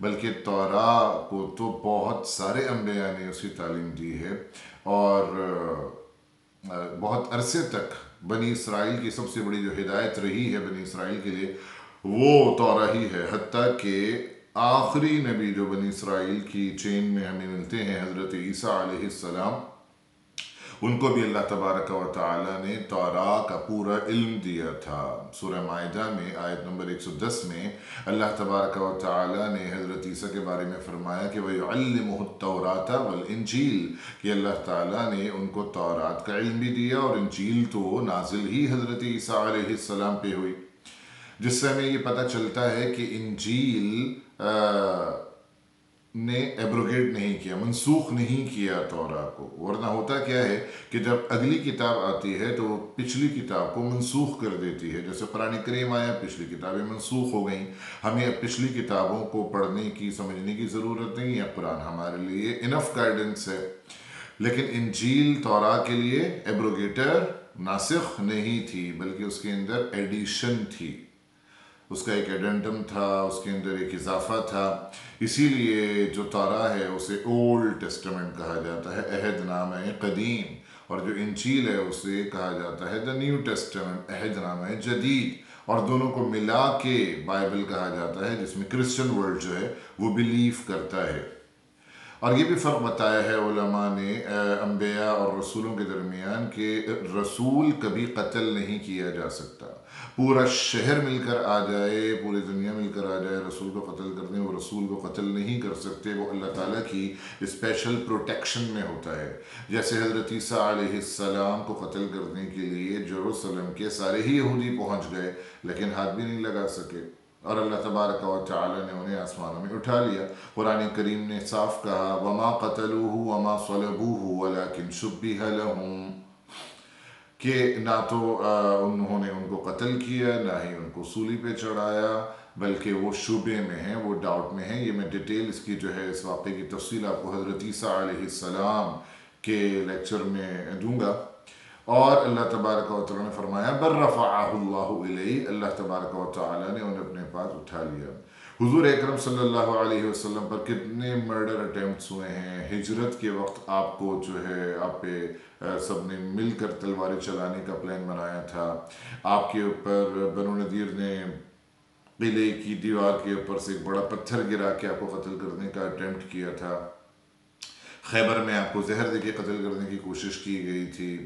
بلکہ توراہ کو تو بہت سارے انبیاء نے اس کی تعلیم دی ہے، اور بہت عرصے تک بنی اسرائیل کی سب سے بڑی جو ہدایت رہی ہے بنی اسرائیل کے لیے وہ توراہ ہی ہے، حتیٰ کہ آخری نبی جو بنی اسرائیل کی چین میں ہمیں ملتے ہیں حضرت عیسیٰ علیہ السلام، ان کو بھی اللہ تبارک و تعالی نے توراہ کا پورا علم دیا تھا۔ سورہ مائدہ میں آیت نمبر 110 میں اللہ تبارک و تعالی نے حضرت عیسیٰ کے بارے میں فرمایا کہ وَيُعَلِّمُهُ التَّوْرَاةَ وَالْإِنْجِيلَ، کہ اللہ تعالیٰ نے ان کو تورات کا علم بھی دیا، اور انجیل تو نازل ہی حضرت عیسیٰ علیہ السلام پہ ہوئی، جس سے ہمیں یہ پتہ چلتا ہے کہ انجیل نے ایبروگیٹ نہیں کیا، منسوخ نہیں کیا توراہ کو، ورنہ ہوتا کیا ہے کہ جب اگلی کتاب آتی ہے تو وہ پچھلی کتاب کو منسوخ کر دیتی ہے، جیسے قرآن کریم آیا، پچھلی کتابیں منسوخ ہو گئیں، ہمیں اب پچھلی کتابوں کو پڑھنے کی سمجھنے کی ضرورت نہیں ہے، قرآن ہمارے لیے انف گائیڈنس ہے۔ لیکن انجیل توراہ کے لیے ایبروگیٹر، ناسخ نہیں تھی، بلکہ اس کے اندر ایڈیشن تھی، اس کا ایک ایڈنڈم تھا، اس کے اندر ایک اضافہ تھا، اسی لیے جو توراہ ہے اسے اولڈ ٹیسٹمنٹ کہا جاتا ہے، عہد نامہ قدیم، اور جو انجیل ہے اسے کہا جاتا ہے دا نیو ٹیسٹمنٹ، عہد نامہ جدید، اور دونوں کو ملا کے بائبل کہا جاتا ہے، جس میں کرسچن ورلڈ جو ہے وہ بلیف کرتا ہے۔ اور یہ بھی فرق بتایا ہے علماء نے انبیاء اور رسولوں کے درمیان کہ رسول کبھی قتل نہیں کیا جا سکتا، پورا شہر مل کر آ جائے، پوری دنیا مل کر آ جائے رسول کو قتل کرنے، وہ رسول کو قتل نہیں کر سکتے، وہ اللہ تعالیٰ کی اسپیشل پروٹیکشن میں ہوتا ہے۔ جیسے حضرت عیسیٰ علیہ السلام کو قتل کرنے کے لیے یروشلم کے سارے ہی یہودی پہنچ گئے، لیکن ہاتھ بھی نہیں لگا سکے، اور اللہ تبارک و تعالی نے انہیں آسمانوں میں اٹھا لیا۔ قرآن کریم نے صاف کہا وَمَا قَتَلُوهُ وَمَا صَلَبُوهُ وَلَكِنْ شُبِّهَ لَهُمْ، کہ نہ تو انہوں نے ان کو قتل کیا، نہ ہی ان کو سولی پہ چڑھایا، بلکہ وہ شبے میں ہیں، وہ ڈاؤٹ میں ہیں۔ یہ میں ڈیٹیل اس کی جو ہے اس واقعے کی تفصیل آپ کو حضرت عیسیٰ علیہ السلام کے لیکچر میں دوں گا۔ اور اللہ تبارک و تعالیٰ نے فرمایا بل رفعہ اللہ الیہ، اللہ تبارک و تعالیٰ نے انہیں اپنے پاس اٹھا لیا۔ حضور اکرم صلی اللہ علیہ وسلم پر کتنے مرڈر اٹیمپٹس ہوئے ہیں، ہجرت کے وقت آپ کو جو ہے آپ پہ سب نے مل کر تلواریں چلانے کا پلان بنایا تھا، آپ کے اوپر بنو نذیر نے قلعے کی دیوار کے اوپر سے ایک بڑا پتھر گرا کے آپ کو قتل کرنے کا اٹیمپٹ کیا تھا، خیبر میں آپ کو زہر دے کے قتل کرنے کی کوشش کی گئی تھی،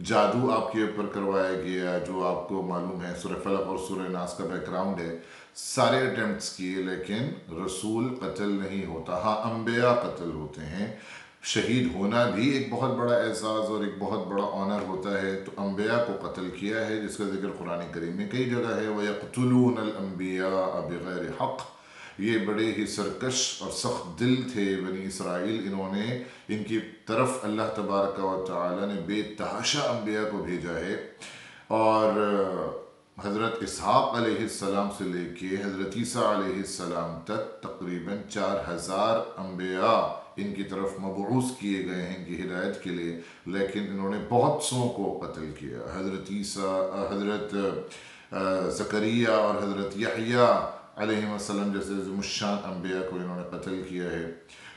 جادو آپ کے اوپر کروایا گیا جو آپ کو معلوم ہے، سورہ فلق اور سورہ ناس کا بیک گراؤنڈ ہے، سارے اٹیمپٹس کیے، لیکن رسول قتل نہیں ہوتا۔ ہاں انبیاء قتل ہوتے ہیں، شہید ہونا بھی ایک بہت بڑا اعزاز اور ایک بہت بڑا آنر ہوتا ہے، تو انبیاء کو قتل کیا ہے، جس کا ذکر قرآن کریم میں کئی جگہ ہے وَيَقْتُلُونَ الْأَنْبِيَاءَ بِغَيْرِ حَقٍّ۔ یہ بڑے ہی سرکش اور سخت دل تھے بنی اسرائیل، انہوں نے ان کی طرف اللہ تبارک و تعالی نے بے تحاشا انبیاء کو بھیجا ہے، اور حضرت اسحاق علیہ السلام سے لے کے حضرت عیسیٰ علیہ السلام تک تقریباً 4000 انبیاء ان کی طرف مبعوث کیے گئے ہیں ان کی ہدایت کے لیے، لیکن انہوں نے بہت سو کو قتل کیا۔ حضرت عیسیٰ، حضرت زکریا اور حضرت یحییٰ علیہ السلام جیسے عظیم الشان انبیاء کو انہوں نے قتل کیا ہے،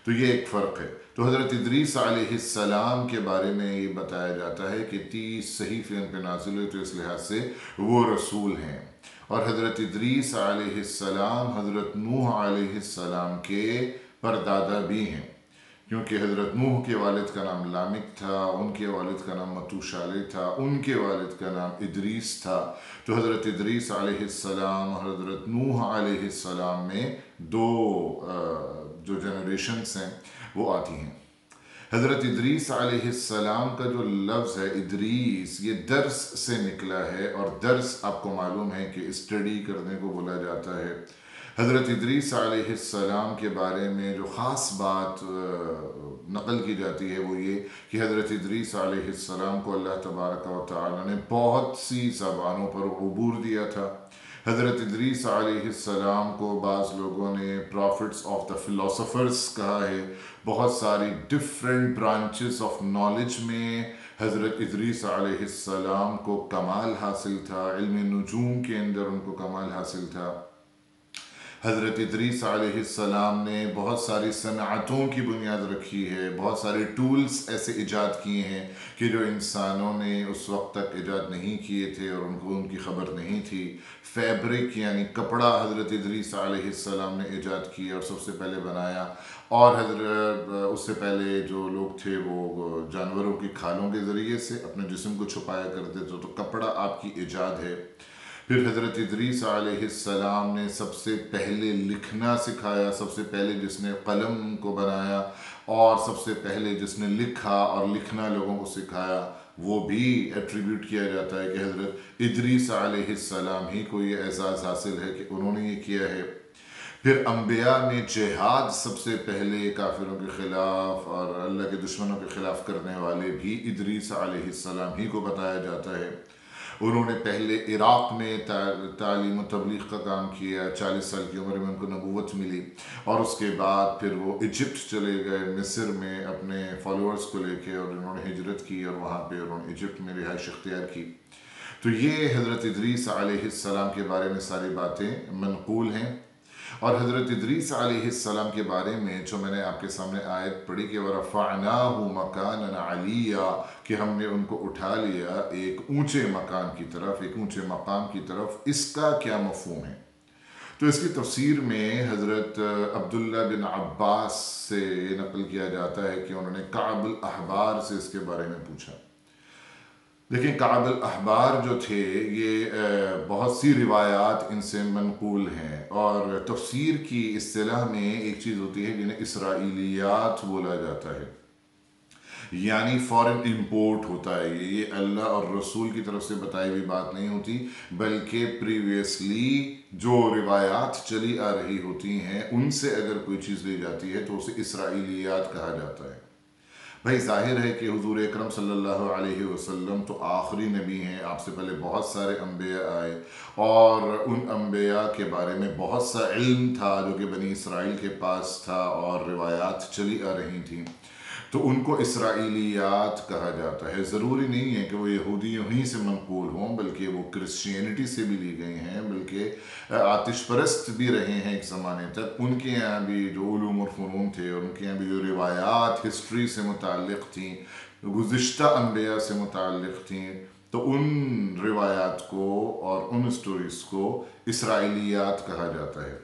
تو یہ ایک فرق ہے۔ تو حضرت ادریس علیہ السلام کے بارے میں یہ بتایا جاتا ہے کہ 30 صحیفے ان پہ نازل ہوئے، تو اس لحاظ سے وہ رسول ہیں، اور حضرت ادریس علیہ السلام حضرت نوح علیہ السلام کے پردادا بھی ہیں، کیونکہ حضرت نوح کے والد کا نام لامک تھا، ان کے والد کا نام متوشالہ تھا، ان کے والد کا نام ادریس تھا، تو حضرت ادریس علیہ السلام اور حضرت نوح علیہ السلام میں دو جو جنریشنز ہیں وہ آتی ہیں۔ حضرت ادریس علیہ السلام کا جو لفظ ہے ادریس، یہ درس سے نکلا ہے، اور درس آپ کو معلوم ہے کہ اسٹڈی کرنے کو بولا جاتا ہے۔ حضرت ادریس علیہ السلام کے بارے میں جو خاص بات نقل کی جاتی ہے وہ یہ کہ حضرت ادریس علیہ السلام کو اللہ تبارک و تعالی نے بہت سی زبانوں پر عبور دیا تھا۔ حضرت ادریس علیہ السلام کو بعض لوگوں نے پروفٹس آف دا فلاسفرز کہا ہے، بہت ساری ڈفرینٹ برانچز آف نالج میں حضرت ادریس علیہ السلام کو کمال حاصل تھا، علم نجوم کے اندر ان کو کمال حاصل تھا۔ حضرت ادریس علیہ السلام نے بہت ساری صنعتوں کی بنیاد رکھی ہے، بہت سارے ٹولز ایسے ایجاد کیے ہیں کہ جو انسانوں نے اس وقت تک ایجاد نہیں کیے تھے اور ان کو ان کی خبر نہیں تھی۔ فیبرک یعنی کپڑا حضرت ادریس علیہ السلام نے ایجاد کیا اور سب سے پہلے بنایا، اور حضرت اس سے پہلے جو لوگ تھے وہ جانوروں کی کھالوں کے ذریعے سے اپنے جسم کو چھپایا کرتے تھے، تو کپڑا آپ کی ایجاد ہے۔ پھر حضرت ادریس علیہ السلام نے سب سے پہلے لکھنا سکھایا، سب سے پہلے جس نے قلم کو بنایا اور سب سے پہلے جس نے لکھا اور لکھنا لوگوں کو سکھایا، وہ بھی ایٹریبیوٹ کیا جاتا ہے کہ حضرت ادریس علیہ السلام ہی کو یہ اعزاز حاصل ہے کہ انہوں نے یہ کیا ہے۔ پھر انبیاء میں جہاد سب سے پہلے کافروں کے خلاف اور اللہ کے دشمنوں کے خلاف کرنے والے بھی ادریس علیہ السلام ہی کو بتایا جاتا ہے۔ انہوں نے پہلے عراق میں تعلیم و تبلیغ کا کام کیا، 40 سال کی عمر میں ان کو نبوت ملی، اور اس کے بعد پھر وہ ایجپٹ چلے گئے مصر میں اپنے فالوورز کو لے کے، اور انہوں نے ہجرت کی اور وہاں پہ انہوں نے ایجپٹ میں رہائش اختیار کی۔ تو یہ حضرت ادریس علیہ السلام کے بارے میں ساری باتیں منقول ہیں۔ اور حضرت ادریس علیہ السلام کے بارے میں جو میں نے آپ کے سامنے آیت پڑھی کہ وَرَفَعْنَاهُ مَكَانًا عَلِيًّا، کہ ہم نے ان کو اٹھا لیا ایک اونچے مکان کی طرف، ایک اونچے مقام کی طرف، اس کا کیا مفہوم ہے؟ تو اس کی تفسیر میں حضرت عبداللہ بن عباس سے نقل کیا جاتا ہے کہ انہوں نے کعب الاحبار سے اس کے بارے میں پوچھا۔ لیکن کعب الاحبار جو تھے یہ بہت سی روایات ان سے منقول ہیں، اور تفسیر کی اصطلاح میں ایک چیز ہوتی ہے جنہیں اسرائیلیات بولا جاتا ہے، یعنی فورن امپورٹ ہوتا ہے۔ یہ اللہ اور رسول کی طرف سے بتائی ہوئی بات نہیں ہوتی، بلکہ پریویسلی جو روایات چلی آ رہی ہوتی ہیں ان سے اگر کوئی چیز لی جاتی ہے تو اسے اسرائیلیات کہا جاتا ہے۔ بھائی ظاہر ہے کہ حضور اکرم صلی اللہ علیہ وسلم تو آخری نبی ہیں، آپ سے پہلے بہت سارے انبیاء آئے اور ان انبیاء کے بارے میں بہت سا علم تھا جو کہ بنی اسرائیل کے پاس تھا اور روایات چلی آ رہی تھیں، تو ان کو اسرائیلیات کہا جاتا ہے۔ ضروری نہیں ہے کہ وہ یہودیوں ہی سے منقول ہوں، بلکہ وہ کرسچینٹی سے بھی لی گئی ہیں، بلکہ آتش پرست بھی رہے ہیں ایک زمانے تک۔ ان کے یہاں بھی جو علوم اور فنون تھے اور ان کے یہاں بھی جو روایات ہسٹری سے متعلق تھیں، گزشتہ انبیاء سے متعلق تھیں، تو ان روایات کو اور ان سٹوریز کو اسرائیلیات کہا جاتا ہے۔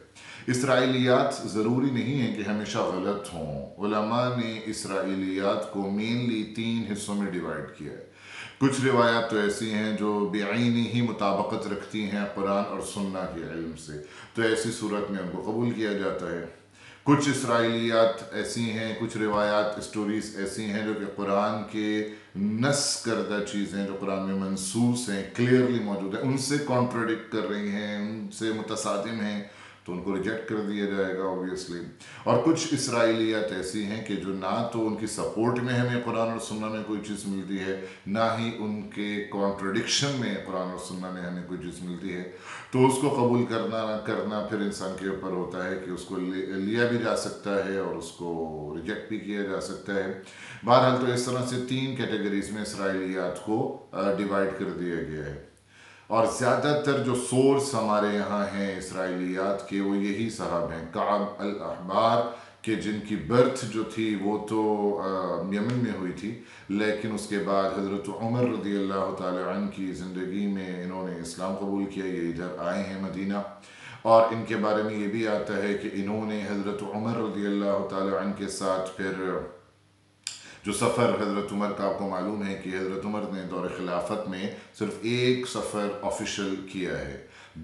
اسرائیلیات ضروری نہیں ہے کہ ہمیشہ غلط ہوں۔ علماء نے اسرائیلیات کو مینلی 3 حصوں میں ڈیوائیڈ کیا ہے۔ کچھ روایات تو ایسی ہیں جو بعینی ہی مطابقت رکھتی ہیں قرآن اور سنہ کے علم سے، تو ایسی صورت میں ان کو قبول کیا جاتا ہے۔ کچھ اسرائیلیات ایسی ہیں، کچھ روایات اسٹوریز ایسی ہیں جو کہ قرآن کے نص کردہ چیزیں جو قرآن میں منصوص ہیں، کلیئرلی موجود ہیں، ان سے کانٹراڈکٹ کر رہی ہیں، ان سے متصادم ہیں، تو ان کو ریجیکٹ کر دیا جائے گا اوبویسلی۔ اور کچھ اسرائیلیات ایسی ہیں کہ جو نہ تو ان کی سپورٹ میں ہمیں قرآن اور سنہ میں کوئی چیز ملتی ہے، نہ ہی ان کے کانٹرڈکشن میں قرآن اور سنہ میں ہمیں کوئی چیز ملتی ہے، تو اس کو قبول کرنا نہ کرنا پھر انسان کے اوپر ہوتا ہے کہ اس کو لیا بھی جا سکتا ہے اور اس کو ریجیکٹ بھی کیا جا سکتا ہے۔ بہرحال تو اس طرح سے 3 کیٹیگریز میں اسرائیلیات کو ڈیوائیڈ کر دیا گیا ہے، اور زیادہ تر جو سورس ہمارے یہاں ہیں اسرائیلیات کے وہ یہی صاحب ہیں، کعب الاحبار کہ جن کی برتھ جو تھی وہ تو یمن میں ہوئی تھی، لیکن اس کے بعد حضرت عمر رضی اللہ تعالی عنہ کی زندگی میں انہوں نے اسلام قبول کیا، یہ ادھر آئے ہیں مدینہ، اور ان کے بارے میں یہ بھی آتا ہے کہ انہوں نے حضرت عمر رضی اللہ تعالی عنہ کے ساتھ پھر جو سفر حضرت عمر کا آپ کو معلوم ہے کہ حضرت عمر نے دور خلافت میں صرف ایک سفر آفیشل کیا ہے۔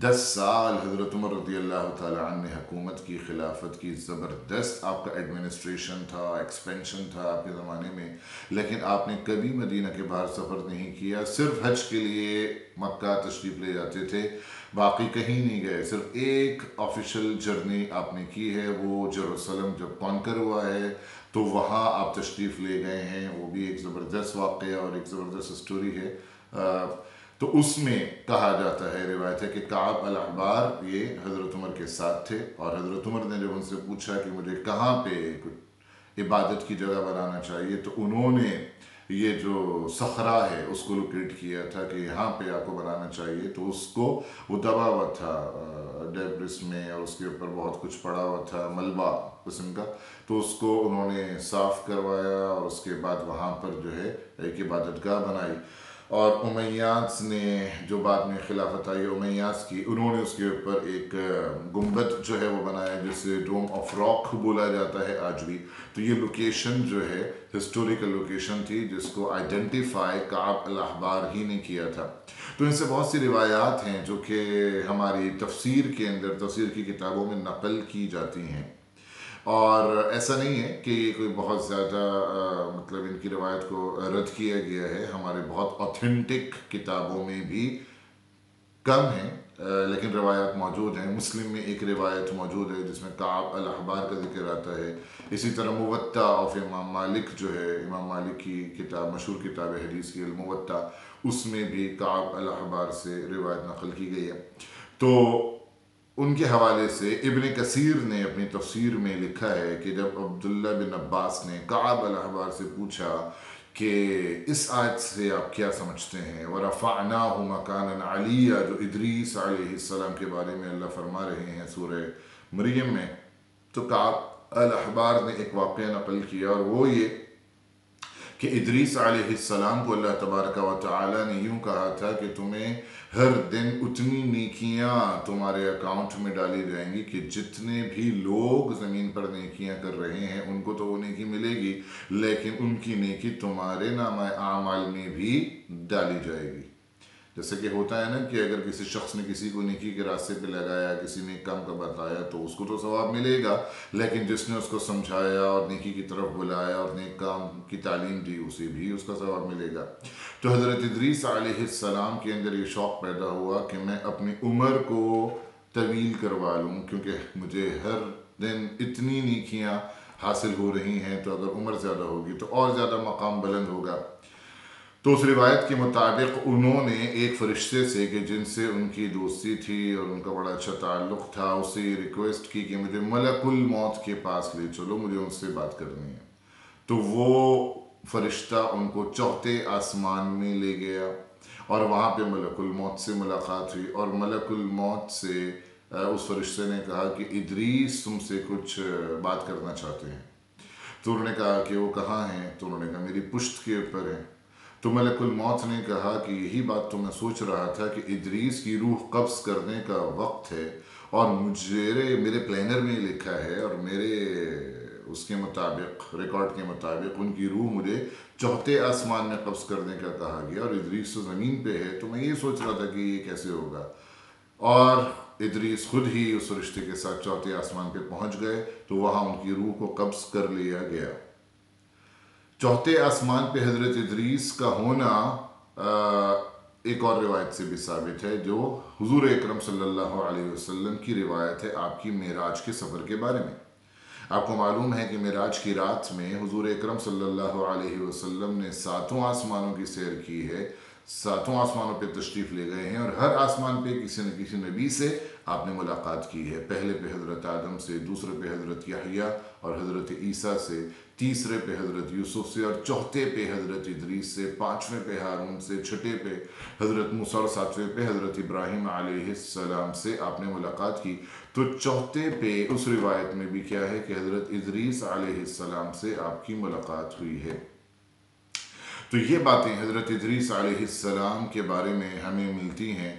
10 سال حضرت عمر رضی اللہ تعالی عنہ نے حکومت کی، خلافت کی، زبردست آپ کا ایڈمنسٹریشن تھا، ایکسپینشن تھا آپ کے زمانے میں، لیکن آپ نے کبھی مدینہ کے باہر سفر نہیں کیا، صرف حج کے لیے مکہ تشریف لے جاتے تھے، باقی کہیں نہیں گئے۔ صرف ایک آفیشل جرنی آپ نے کی ہے، وہ یروشلم جب کانکر ہوا ہے تو وہاں آپ تشریف لے گئے ہیں، وہ بھی ایک زبردست واقعہ اور ایک زبردست سٹوری ہے۔ تو اس میں کہا جاتا ہے، روایت ہے کہ کعب الاحبار یہ حضرت عمر کے ساتھ تھے، اور حضرت عمر نے جب ان سے پوچھا کہ مجھے کہاں پہ عبادت کی جگہ بنانا چاہیے، تو انہوں نے یہ جو صحرا ہے اس کو لوکیٹ کیا تھا کہ یہاں پہ آپ کو بنانا چاہیے، تو اس کو وہ دبا ہوا تھا ڈیبرس میں، اور اس کے اوپر بہت کچھ پڑا ہوا تھا ملبہ قسم کا، تو اس کو انہوں نے صاف کروایا اور اس کے بعد وہاں پر جو ہے ایک عبادت گاہ بنائی. اور امیاس نے جو بعد میں خلافت آئی امیاس کی، انہوں نے اس کے اوپر ایک گنبد جو ہے وہ بنایا جسے ڈوم آف راک بولا جاتا ہے آج بھی. تو یہ لوکیشن جو ہے ہسٹوریکل لوکیشن تھی جس کو آئیڈینٹیفائی کعب الاحبار ہی نے کیا تھا. تو ان سے بہت سی روایات ہیں جو کہ ہماری تفسیر کے اندر، تفسیر کی کتابوں میں نقل کی جاتی ہیں، اور ایسا نہیں ہے کہ یہ کوئی بہت زیادہ مطلب ان کی روایت کو رد کیا گیا ہے. ہمارے بہت اوتھینٹک کتابوں میں بھی کم ہیں لیکن روایات موجود ہیں. مسلم میں ایک روایت موجود ہے جس میں کعب الاحبار کا ذکر آتا ہے. اسی طرح موطا آف امام مالک جو ہے، امام مالک کی کتاب، مشہور کتاب حدیث کی الموطا، اس میں بھی کعب الاحبار سے روایت نقل کی گئی ہے. تو ان کے حوالے سے ابن کثیر نے اپنی تفسیر میں لکھا ہے کہ جب عبداللہ بن عباس نے کعب الاحبار سے پوچھا کہ اس آیت سے آپ کیا سمجھتے ہیں، وَرَفَعْنَاهُ مَكَانًا عَلِيًّا، جو ادریس علیہ السلام کے بارے میں اللہ فرما رہے ہیں سورہ مریم میں، تو کعب الاحبار نے ایک واقعہ نقل کیا، اور وہ یہ کہ ادریس علیہ السلام کو اللہ تبارک و تعالی نے یوں کہا تھا کہ تمہیں ہر دن اتنی نیکیاں تمہارے اکاؤنٹ میں ڈالی جائیں گی کہ جتنے بھی لوگ زمین پر نیکیاں کر رہے ہیں ان کو تو وہ نیکی ملے گی، لیکن ان کی نیکی تمہارے نامہ اعمال میں بھی ڈالی جائے گی. جیسے کہ ہوتا ہے نا کہ اگر کسی شخص نے کسی کو نیکی کے راستے پہ لگایا، کسی نے کام کا بتایا، تو اس کو تو ثواب ملے گا، لیکن جس نے اس کو سمجھایا اور نیکی کی طرف بلایا اور نیک کام کی تعلیم دی، اسے بھی اس کا ثواب ملے گا. تو حضرت ادریس علیہ السلام کے اندر یہ شوق پیدا ہوا کہ میں اپنی عمر کو طویل کروا لوں، کیونکہ مجھے ہر دن اتنی نیکیاں حاصل ہو رہی ہیں، تو اگر عمر زیادہ ہوگی تو اور زیادہ مقام بلند ہوگا. تو اس روایت کے مطابق انہوں نے ایک فرشتے سے کہ جن سے ان کی دوستی تھی اور ان کا بڑا اچھا تعلق تھا، اس سے یہ ریکویسٹ کی کہ مجھے ملک الموت کے پاس لے چلو، مجھے ان سے بات کرنی ہے. تو وہ فرشتہ ان کو چوتھے آسمان میں لے گیا اور وہاں پہ ملک الموت سے ملاقات ہوئی، اور ملک الموت سے اس فرشتے نے کہا کہ ادریس تم سے کچھ بات کرنا چاہتے ہیں. تو انہوں نے کہا کہ وہ کہاں ہیں؟ تو انہوں نے کہا میری پشت کے اوپر ہیں. تو ملک الموت نے کہا کہ یہی بات تو میں سوچ رہا تھا کہ ادریس کی روح قبض کرنے کا وقت ہے، اور میرے پلینر میں لکھا ہے اور میرے اس کے مطابق، ریکارڈ کے مطابق، ان کی روح مجھے چوتھے آسمان میں قبض کرنے کا کہا گیا، اور ادریس تو زمین پہ ہے. تو میں یہ سوچ رہا تھا کہ یہ کیسے ہوگا، اور ادریس خود ہی اس رشتے کے ساتھ چوتھے آسمان پہ پہنچ گئے. تو وہاں ان کی روح کو قبض کر لیا گیا. چوتھے آسمان پہ حضرت ادریس کا ہونا ایک اور روایت سے بھی ثابت ہے، جو حضور اکرم صلی اللہ علیہ وسلم کی روایت ہے آپ کی معراج کے سفر کے بارے میں. آپ کو معلوم ہے کہ معراج کی رات میں حضور اکرم صلی اللہ علیہ وسلم نے 7 آسمانوں کی سیر کی ہے، 7 آسمانوں پہ تشریف لے گئے ہیں، اور ہر آسمان پہ کسی نہ کسی نبی سے آپ نے ملاقات کی ہے. پہلے پہ حضرت آدم سے، دوسرے پہ حضرت یحییٰ اور حضرت عیسیٰ سے، تیسرے پہ حضرت یوسف سے، اور چوتھے پہ حضرت ادریس سے، 5ویں پہ ہارون سے، 6ٹھے پہ حضرت موسیٰ، اور 7ویں پہ حضرت ابراہیم علیہ السلام سے آپ نے ملاقات کی. تو چوتھے پہ اس روایت میں بھی کیا ہے کہ حضرت ادریس علیہ السلام سے آپ کی ملاقات ہوئی ہے. تو یہ باتیں حضرت ادریس علیہ السلام کے بارے میں ہمیں ملتی ہیں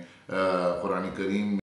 قرآن کریم